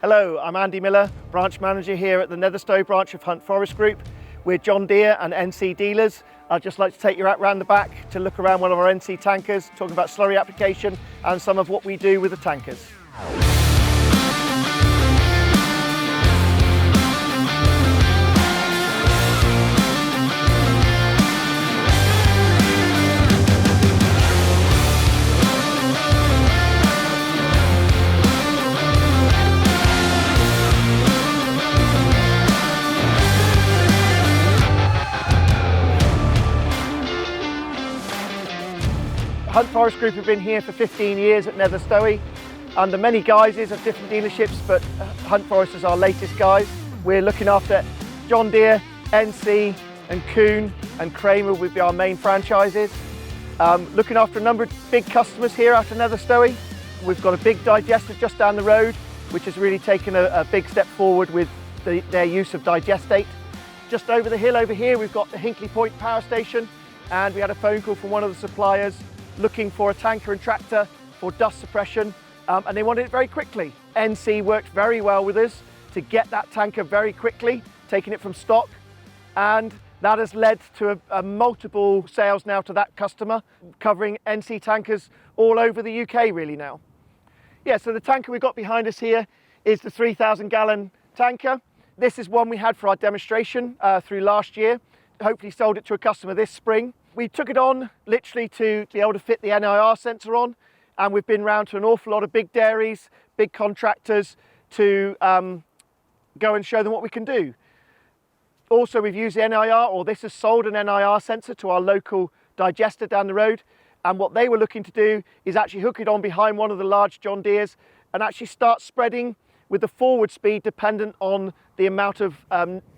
Hello, I'm Andy Miller, branch manager here at the Netherstowe branch of Hunt Forest Group. We're John Deere and NC dealers. I'd just like to take you out round the back to look around one of our NC tankers, talking about slurry application and some of what we do with the tankers. Hunt Forest Group have been here for 15 years at Netherstowe under many guises of different dealerships, but Hunt Forest is our latest guise. We're looking after John Deere, NC and Kuhn and Kramer would be our main franchises. Looking after a number of big customers here out of Netherstowe. We've got a big digester just down the road, which has really taken a big step forward with their use of digestate. Just over the hill over here, we've got the Hinkley Point power station, and we had a phone call from one of the suppliers looking for a tanker and tractor for dust suppression, and they wanted it very quickly. NC worked very well with us to get that tanker very quickly, taking it from stock, and that has led to a multiple sales now to that customer, covering NC tankers all over the UK really now. Yeah, so the tanker we've got behind us here is the 3,000 gallon tanker. This is one we had for our demonstration through last year. Hopefully sold it to a customer this spring. We took it on literally to be able to fit the NIR sensor on, and we've been round to an awful lot of big dairies, big contractors to go and show them what we can do. Also, we've used the NIR, or this has sold an NIR sensor to our local digester down the road, and what they were looking to do is actually hook it on behind one of the large John Deeres and actually start spreading with the forward speed dependent on the amount of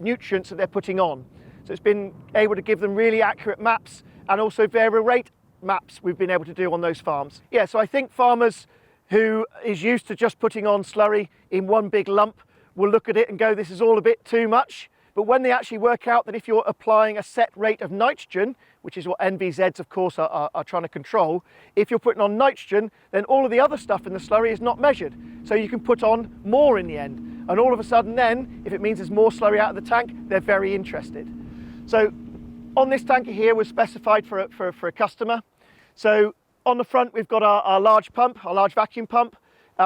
nutrients that they're putting on. So it's been able to give them really accurate maps, and also variable rate maps we've been able to do on those farms. Yeah, so I think farmers who is used to just putting on slurry in one big lump will look at it and go, this is all a bit too much. But when they actually work out that if you're applying a set rate of nitrogen, which is what NVZs of course are trying to control, if you're putting on nitrogen, then all of the other stuff in the slurry is not measured. So you can put on more in the end. And all of a sudden then, if it means there's more slurry out of the tank, they're very interested. So on this tanker here, we're specified for a customer. So on the front, we've got our large pump, our large vacuum pump.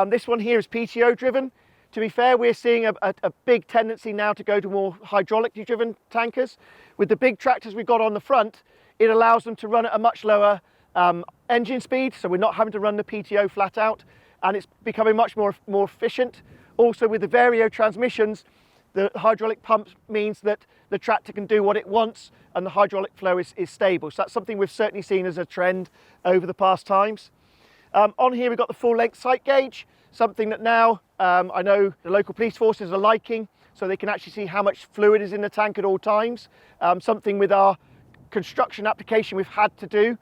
This one here is PTO driven. To be fair, we're seeing a big tendency now to go to more hydraulically driven tankers. With the big tractors we've got on the front, it allows them to run at a much lower engine speed, so we're not having to run the PTO flat out, and it's becoming much more efficient. Also with the Vario transmissions, the hydraulic pump means that the tractor can do what it wants and the hydraulic flow is stable. So that's something we've certainly seen as a trend over the past times. On here we've got the full length sight gauge, something that now I know the local police forces are liking, so they can actually see how much fluid is in the tank at all times. Something with our construction application we've had to do.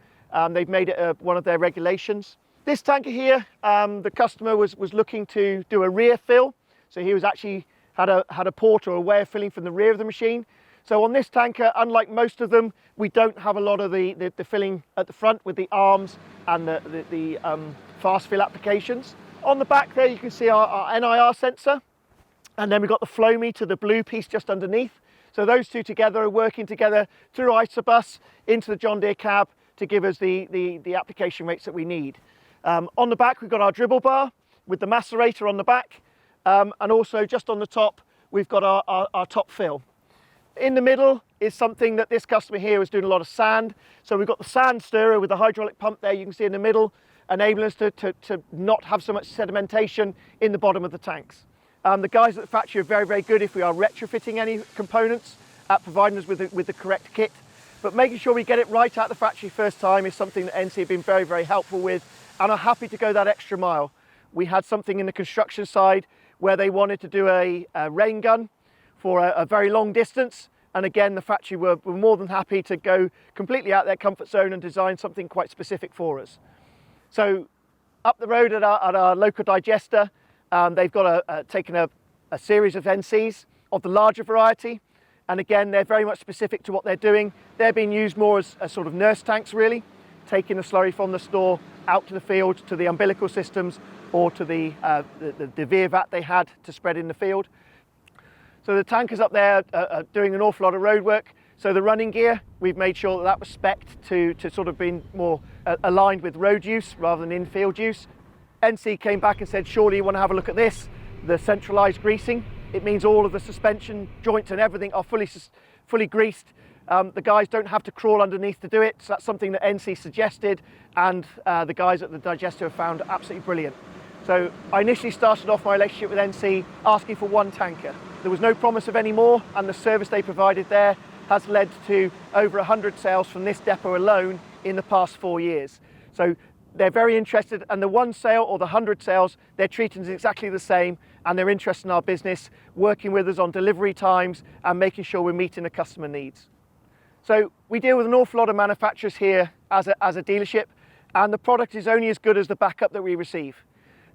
They've made it one of their regulations. This tanker here, the customer was looking to do a rear fill. So he was actually had a port or a way of filling from the rear of the machine. So on this tanker, unlike most of them, we don't have a lot of the filling at the front with the arms and the fast fill applications. On the back there, you can see our NIR sensor, and then we've got the flow meter, the blue piece just underneath. So those two together are working together through Isobus into the John Deere cab to give us the application rates that we need. On the back, we've got our dribble bar with the macerator on the back. And also just on the top, we've got our top fill. In the middle is something that this customer here was doing a lot of sand. So we've got the sand stirrer with the hydraulic pump there, you can see in the middle, enabling us to not have so much sedimentation in the bottom of the tanks. The guys at the factory are very, very good if we are retrofitting any components at providing us with the correct kit. But making sure we get it right out the factory first time is something that NC have been very, very helpful with, and are happy to go that extra mile. We had something in the construction side where they wanted to do a rain gun for a very long distance. And again, the factory were more than happy to go completely out their comfort zone and design something quite specific for us. So up the road at our local digester, they've got taken a series of NCs of the larger variety. And again, they're very much specific to what they're doing. They're being used more as sort of nurse tanks really, taking the slurry from the store out to the field, to the umbilical systems, or to the veer vat they had to spread in the field. So the tankers up there are doing an awful lot of road work. So the running gear, we've made sure that that was spec'd to sort of be more aligned with road use rather than in-field use. NC came back and said, surely you want to have a look at this, the centralised greasing. It means all of the suspension joints and everything are fully greased. The guys don't have to crawl underneath to do it, so that's something that NC suggested, and the guys at the digester have found absolutely brilliant. So I initially started off my relationship with NC asking for one tanker. There was no promise of any more, and the service they provided there has led to over 100 sales from this depot alone in the past 4 years. So they're very interested, and the one sale or the 100 sales, they're treating us exactly the same, and they're interested in our business, working with us on delivery times and making sure we're meeting the customer needs. So we deal with an awful lot of manufacturers here as a dealership, and the product is only as good as the backup that we receive.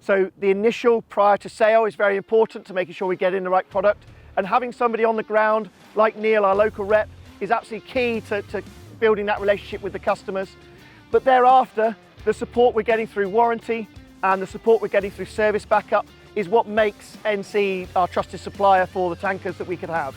So the initial prior to sale is very important to making sure we get in the right product, and having somebody on the ground like Neil, our local rep, is absolutely key to building that relationship with the customers. But thereafter, the support we're getting through warranty and the support we're getting through service backup is what makes NC our trusted supplier for the tankers that we could have.